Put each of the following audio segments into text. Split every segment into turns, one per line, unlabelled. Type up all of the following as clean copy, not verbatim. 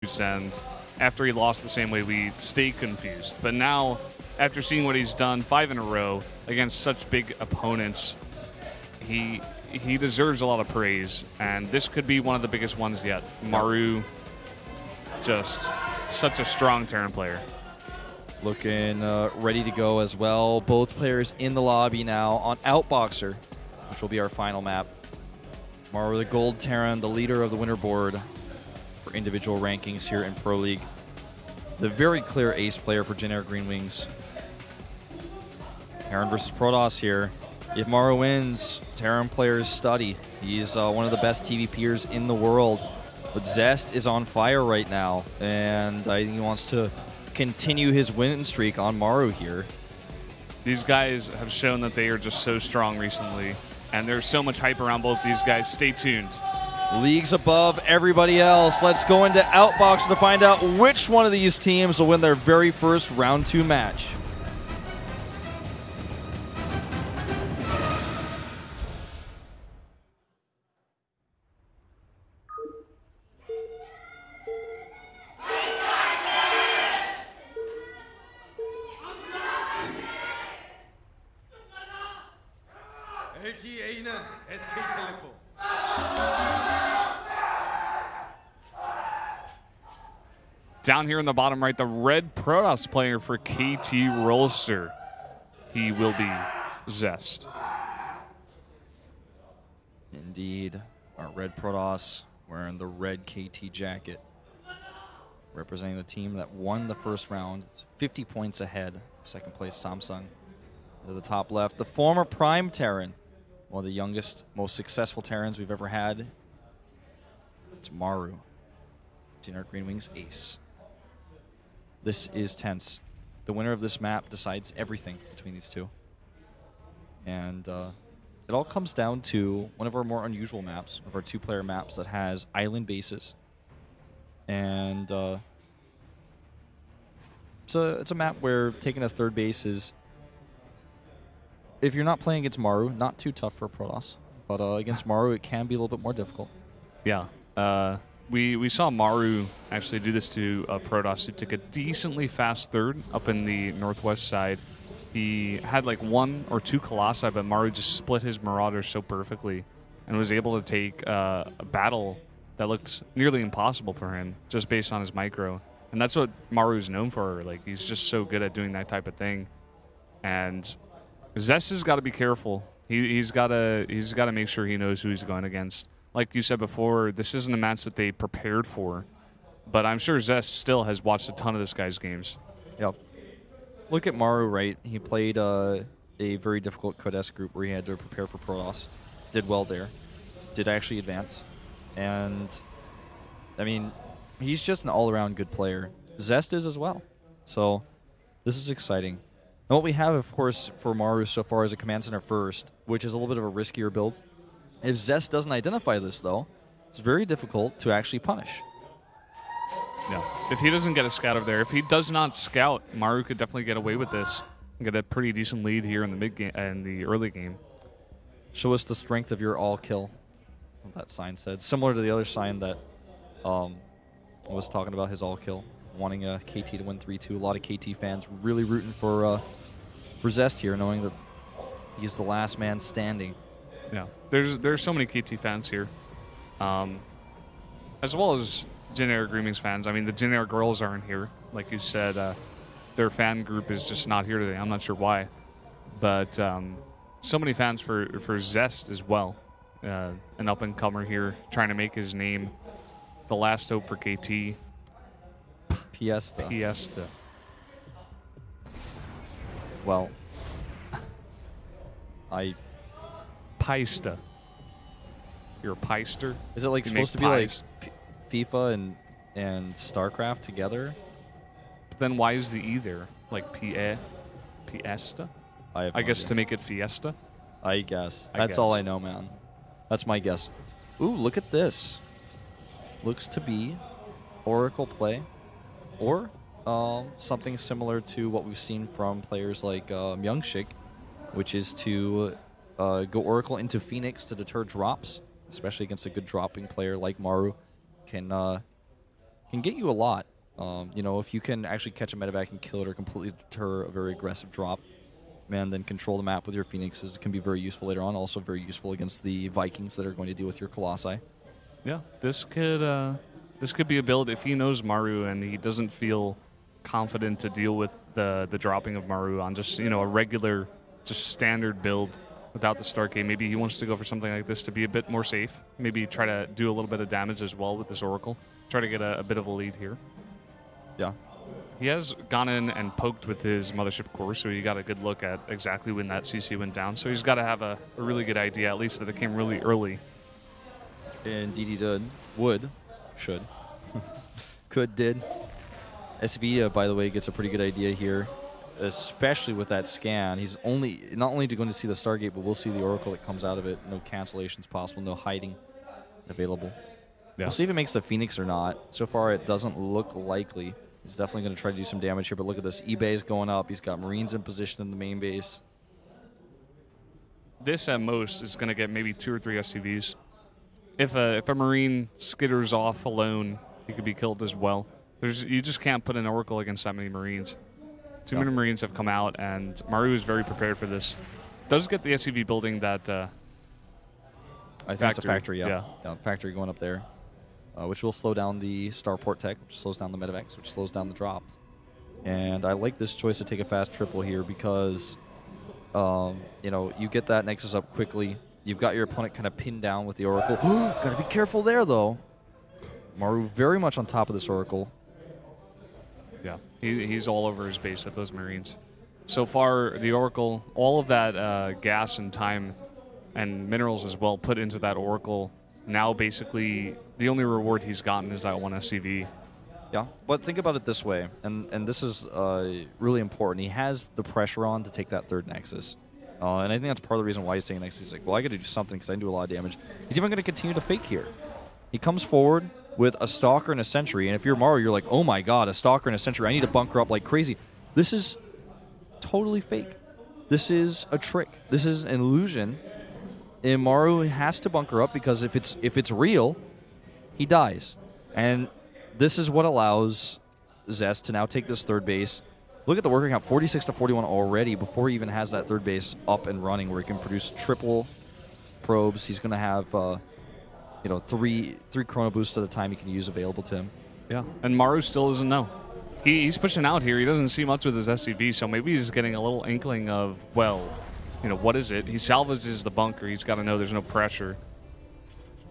confused, and after he lost the same way, we stayed confused. But now, after seeing what he's done 5 in a row against such big opponents, he deserves a lot of praise, and this could be one of the biggest ones yet. Maru, just such a strong Terran player.
Looking ready to go as well. Both players in the lobby now on Outboxer, which will be our final map. Maru, the gold Terran, the leader of the winner board for individual rankings here in Pro League. The very clear ace player for JINAIR Green Wings. Terran versus Protoss here. If Maru wins, Terran players study. He's one of the best TVPers in the world. But Zest is on fire right now, and I think he wants to continue his win streak on Maru here.
These guys have shown that they are just so strong recently, and there's so much hype around both these guys. Stay tuned.
Leagues above everybody else. Let's go into Outbox to find out which one of these teams will win their very first round 2 match.
Down here in the bottom right, the red Protoss player for KT Rolster. He will be Zest.
Indeed. Our red Protoss wearing the red KT jacket. Representing the team that won the first round. 50 points ahead. Second place, Samsung. To the top left, the former Prime Terran. One of the youngest, most successful Terrans we've ever had. It's Maru. JINAIR Green Wings ace. This is tense. The winner of this map decides everything between these two. And it all comes down to one of our more unusual maps, of our 2-player maps that has island bases. And it's a map where taking a third base is, if you're not playing against Maru, not too tough for Protoss. But against Maru, it can be a little bit more difficult.
Yeah. We saw Maru actually do this to Protoss, who took a decently fast third up in the northwest side. He had like 1 or 2 Colossi, but Maru just split his Marauders so perfectly and was able to take a battle that looked nearly impossible for him just based on his micro. And that's what Maru's known for. Like, he's just so good at doing that type of thing. And Zest has got to be careful. He's got to make sure he knows who he's going against. Like you said before, this isn't a match that they prepared for, but I'm sure Zest still has watched a ton of this guy's games.
Yep. Look at Maru, right? He played a very difficult Codes group where he had to prepare for Protoss. Did well there. Did actually advance. And, I mean, he's just an all-around good player. Zest is as well. So, this is exciting. And what we have, of course, for Maru so far is a Command Center first, which is a little bit of a riskier build. If Zest doesn't identify this, though, it's very difficult to actually punish.
Yeah. If he doesn't get a scout over there, if he does not scout, Maru could definitely get away with this and get a pretty decent lead here in the mid game and the early game.
Show us the strength of your all kill. That sign said, similar to the other sign that was talking about his all kill, wanting KT to win 3-2. A lot of KT fans really rooting for Zest here, knowing that he's the last man standing.
Yeah, there's so many KT fans here, as well as JINAIR Green Wings fans. I mean, the JINAIR girls aren't here, like you said. Their fan group is just not here today. I'm not sure why, but so many fans for Zest as well. An up-and-comer here, trying to make his name. The last hope for KT.
Piesta. Well,
Piesta. You're a piester?
Is it like supposed to be like FIFA and StarCraft together?
But then why is the E there? Like Piesta? I guess to make it Fiesta?
I guess. That's all I know, man. That's my guess. Ooh, look at this. Looks to be Oracle play, or something similar to what we've seen from players like Myungshik, which is to go Oracle into Phoenix to deter drops, especially against a good dropping player like Maru. Can can get you a lot. You know, if you can actually catch a medevac and kill it or completely deter a very aggressive drop, man, then control the map with your Phoenixes can be very useful later on. Also very useful against the Vikings that are going to deal with your Colossi.
Yeah, this could be a build if he knows Maru and he doesn't feel confident to deal with the dropping of Maru on just, you know, a regular, just standard build without the start game. Maybe he wants to go for something like this to be a bit more safe. Maybe try to do a little bit of damage as well with this Oracle. Try to get a bit of a lead here.
Yeah.
He has gone in and poked with his Mothership core, so he got a good look at exactly when that CC went down. So he's got to have a really good idea, at least that it came really early.
Indeed he did. Should. Could, did. SV, by the way, gets a pretty good idea here, especially with that scan. He's not only going to see the Stargate, but we'll see the Oracle that comes out of it. No cancellations possible, no hiding available. Yeah. We'll see if it makes the Phoenix or not. So far, it doesn't look likely. He's definitely going to try to do some damage here, but look at this. eBay is going up. He's got Marines in position in the main base.
This, at most, is going to get maybe 2 or 3 SCVs. If a Marine skitters off alone, he could be killed as well. You just can't put an Oracle against that many Marines. Too many Marines have come out, and Maru is very prepared for this. Does get the SCV building that
I think it's a factory, yeah. Factory going up there, which will slow down the starport tech, which slows down the medevacs, which slows down the drops. And I like this choice to take a fast triple here because, you know, you get that Nexus up quickly. You've got your opponent kind of pinned down with the Oracle. Got to be careful there, though. Maru very much on top of this Oracle.
Yeah, he's all over his base with those Marines. So far, the Oracle, all of that gas and time and minerals as well put into that Oracle. Now, basically, the only reward he's gotten is that 1 SCV.
Yeah, but think about it this way, and this is really important. He has the pressure on to take that 3rd Nexus. And I think that's part of the reason why he's taking Nexus. He's like, well, I got to do something because I can do a lot of damage. He's even going to continue to fake here. He comes forward with a Stalker and a Sentry, and if you're Maru, you're like, oh my god, a Stalker and a Sentry. I need to bunker up like crazy. This is totally fake. This is a trick. This is an illusion. And Maru has to bunker up because if it's real, he dies. And this is what allows Zest to now take this 3rd base. Look at the worker count, 46 to 41 already before he even has that 3rd base up and running where he can produce triple probes. He's going to have, you know, three chrono boosts at a time he can use available to him.
Yeah, and Maru still doesn't know. He's pushing out here. He doesn't see much with his SCV, so maybe he's getting a little inkling of, well, you know, what is it? He salvages the bunker. He's got to know there's no pressure.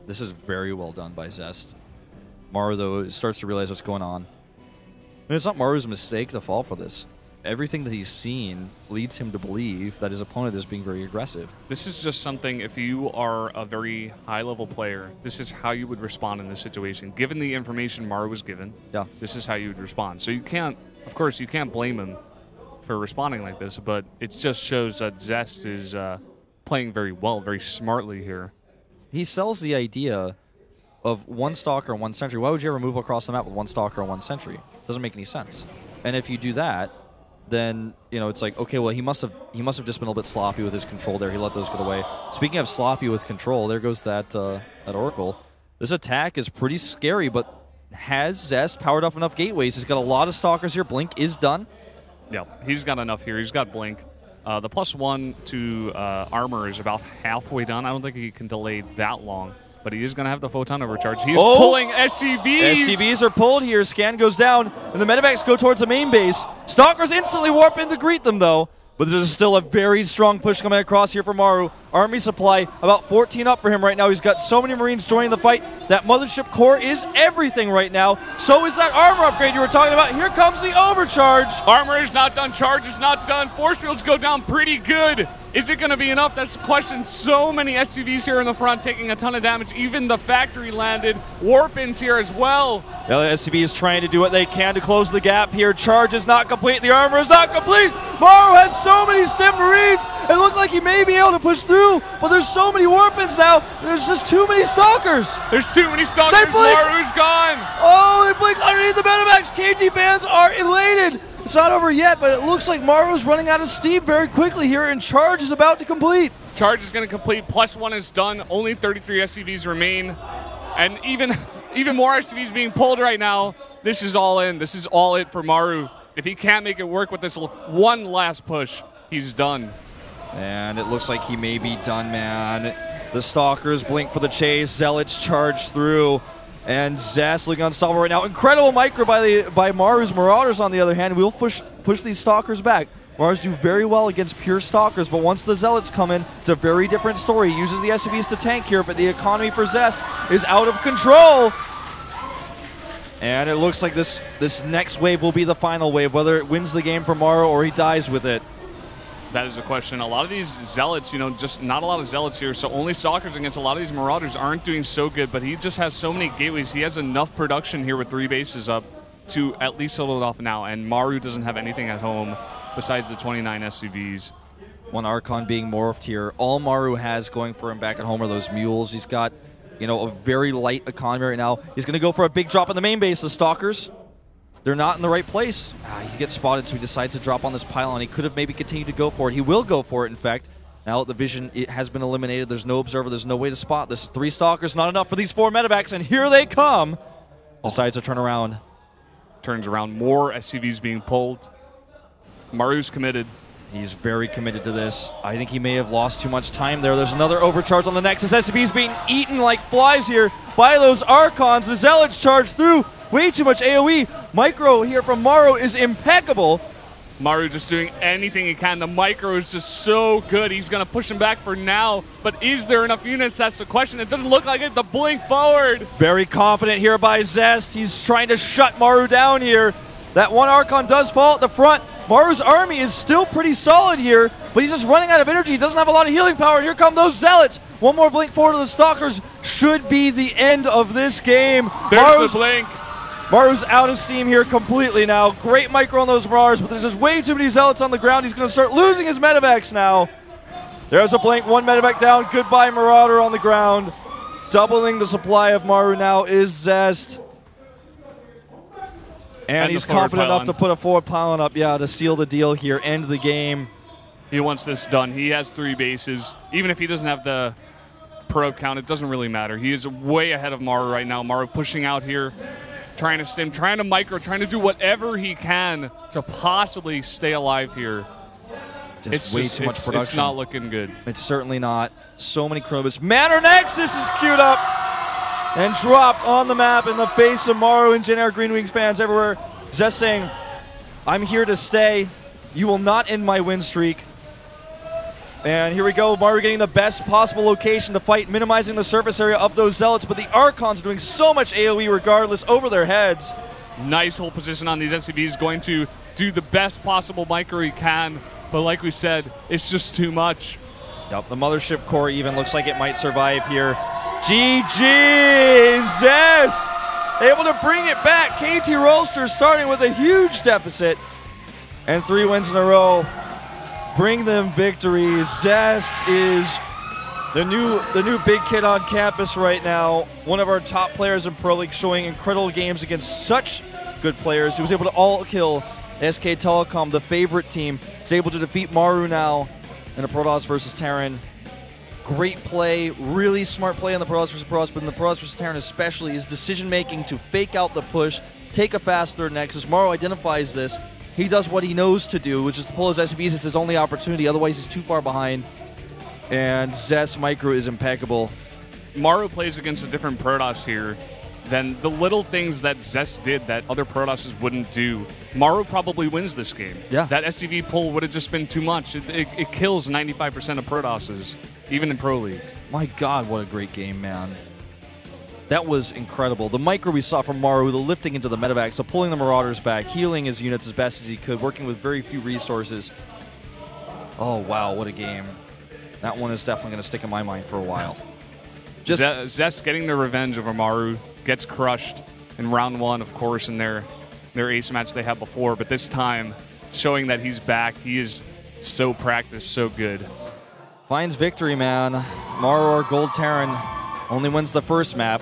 This is very well done by Zest. Maru, though, starts to realize what's going on. And it's not Maru's mistake to fall for this. Everything that he's seen leads him to believe that his opponent is being very aggressive.
This is just something, if you are a very high-level player, this is how you would respond in this situation. Given the information Maru was given, this is how you would respond. So you can't, of course, you can't blame him for responding like this, but it just shows that Zest is playing very well, very smartly here.
He sells the idea of 1 Stalker and 1 Sentry. Why would you ever move across the map with 1 Stalker and 1 Sentry? Doesn't make any sense. And if you do that, then, you know, it's like, okay, well, he must have just been a little bit sloppy with his control there. He let those get away. Speaking of sloppy with control, there goes that that Oracle. This attack is pretty scary, but has Zest powered up enough gateways? He's got a lot of Stalkers here. Blink is done.
Yeah, he's got enough here. He's got Blink. The +1 to armor is about halfway done. I don't think he can delay that long. But he is going to have the Photon overcharge. He's pulling SCVs.
SCVs are pulled here. Scan goes down, and the medevacs go towards the main base. Stalkers instantly warp in to greet them, though. But there's still a very strong push coming across here for Maru. Army supply, about 14 up for him right now. He's got so many Marines joining the fight. That Mothership core is everything right now. So is that armor upgrade you were talking about. Here comes the overcharge.
Armor is not done. Charge is not done. Force fields go down pretty good. Is it going to be enough? That's the question. So many SCVs here in the front taking a ton of damage. Even the factory landed. Warp-ins here as well.
The SCV is trying to do what they can to close the gap here. Charge is not complete. The armor is not complete. Maru has so many stim Marines. It looks like he may be able to push through, but there's so many warp-ins now. There's just too many Stalkers.
There's too many Stalkers. Maru's gone.
Oh, they blink underneath the medevacs. KT fans are elated. It's not over yet, but it looks like Maru's running out of steam very quickly here, and Charge is about to complete.
Charge is going to complete. +1 is done. Only 33 SCVs remain. And even Even more SCVs being pulled right now. This is all in. This is all it for Maru. If he can't make it work with this one last push, he's done.
And it looks like he may be done, man. The Stalkers blink for the chase. Zealots charge through. And Zest looking unstoppable right now. Incredible micro by Maru's Marauders, on the other hand. We'll push these Stalkers back. Marauders do very well against pure Stalkers, but once the Zealots come in, it's a very different story. He uses the SCVs to tank here, but the economy for Zest is out of control. And it looks like this next wave will be the final wave, whether it wins the game for Maru or he dies with it.
That is the question. A lot of these Zealots, you know, just not a lot of Zealots here, so only Stalkers against a lot of these Marauders aren't doing so good, but he just has so many gateways. He has enough production here with 3 bases up to at least hold it off now, and Maru doesn't have anything at home besides the 29 SCVs.
One Archon being morphed here. All Maru has going for him back at home are those mules. He's got, you know, a very light economy right now. He's going to go for a big drop in the main base. The Stalkers, they're not in the right place. He gets spotted, so he decides to drop on this pylon. He could have maybe continued to go for it. He will go for it, in fact. Now the vision, it has been eliminated. There's no observer. There's no way to spot this. 3 Stalkers, not enough for these 4 medevacs, and here they come. Decides to turn around.
Turns around. More SCVs being pulled. Maru's committed.
He's very committed to this. I think he may have lost too much time there. There's another overcharge on the Nexus. SCV's being eaten like flies here by those Archons. The Zealots charge through. Way too much AoE. Micro here from Maru is impeccable.
Maru just doing anything he can. The micro is just so good. He's going to push him back for now. But is there enough units? That's the question. It doesn't look like it. The blink forward.
Very confident here by Zest. He's trying to shut Maru down here. That one Archon does fall at the front. Maru's army is still pretty solid here, but he's just running out of energy. He doesn't have a lot of healing power. And here come those Zealots. One more blink forward to the Stalkers. Should be the end of this game.
There's the blink.
Maru's out of steam here completely now. Great micro on those Marauders, but there's just way too many Zealots on the ground. He's going to start losing his medevacs now. There's a blink. 1 medevac down. Goodbye, Marauder on the ground. Doubling the supply of Maru now is Zest. And he's confident enough to put a 4 pylon up, to seal the deal here, end the game.
He wants this done. He has 3 bases. Even if he doesn't have the probe count, it doesn't really matter. He is way ahead of Maru right now. Maru pushing out here, trying to stim, trying to micro, trying to do whatever he can to possibly stay alive here.
It's way too much production.
It's not looking good.
It's certainly not. So many Chronos. Manor Nexus is queued up and dropped on the map in the face of Maru and JINAIR Green Wings fans everywhere. Zest saying, I'm here to stay. You will not end my win streak. And here we go. Maru getting the best possible location to fight, minimizing the surface area of those Zealots, but the Archons doing so much AoE regardless over their heads.
Nice hold position on these SCVs, going to do the best possible micro he can, but like we said, it's just too much.
Yep, the Mothership core even looks like it might survive here. GG! Zest able to bring it back. KT Rolster starting with a huge deficit, and 3 wins in a row bring them victories. Zest is the new big kid on campus right now. One of our top players in Pro League, showing incredible games against such good players. He was able to all kill SK Telecom, the favorite team. He's able to defeat Maru now in a Protoss versus Terran. Great play, really smart play on the Protoss versus Protoss, but in the Protoss versus Terran especially, his decision-making to fake out the push, take a fast third Nexus. Maru identifies this. He does what he knows to do, which is to pull his SCVs. It's his only opportunity, otherwise he's too far behind. And Zest micro is impeccable.
Maru plays against a different Protoss here than the little things that Zest did that other Protosses wouldn't do. Maru probably wins this game.
Yeah.
That SCV pull would have just been too much. It kills 95% of Protosses, even in Pro League.
My God, what a great game, man. That was incredible. The micro we saw from Maru, the lifting into the medevacs, the pulling the Marauders back, healing his units as best as he could, working with very few resources. Oh, wow, what a game. That one is definitely going to stick in my mind for a while.
Zest getting their revenge over Maru, gets crushed in round 1, of course, in their ace match they had before, but this time showing that he's back. He is so practiced, so good.
Finds victory, man. Maru, our Gold Terran, only wins the first map.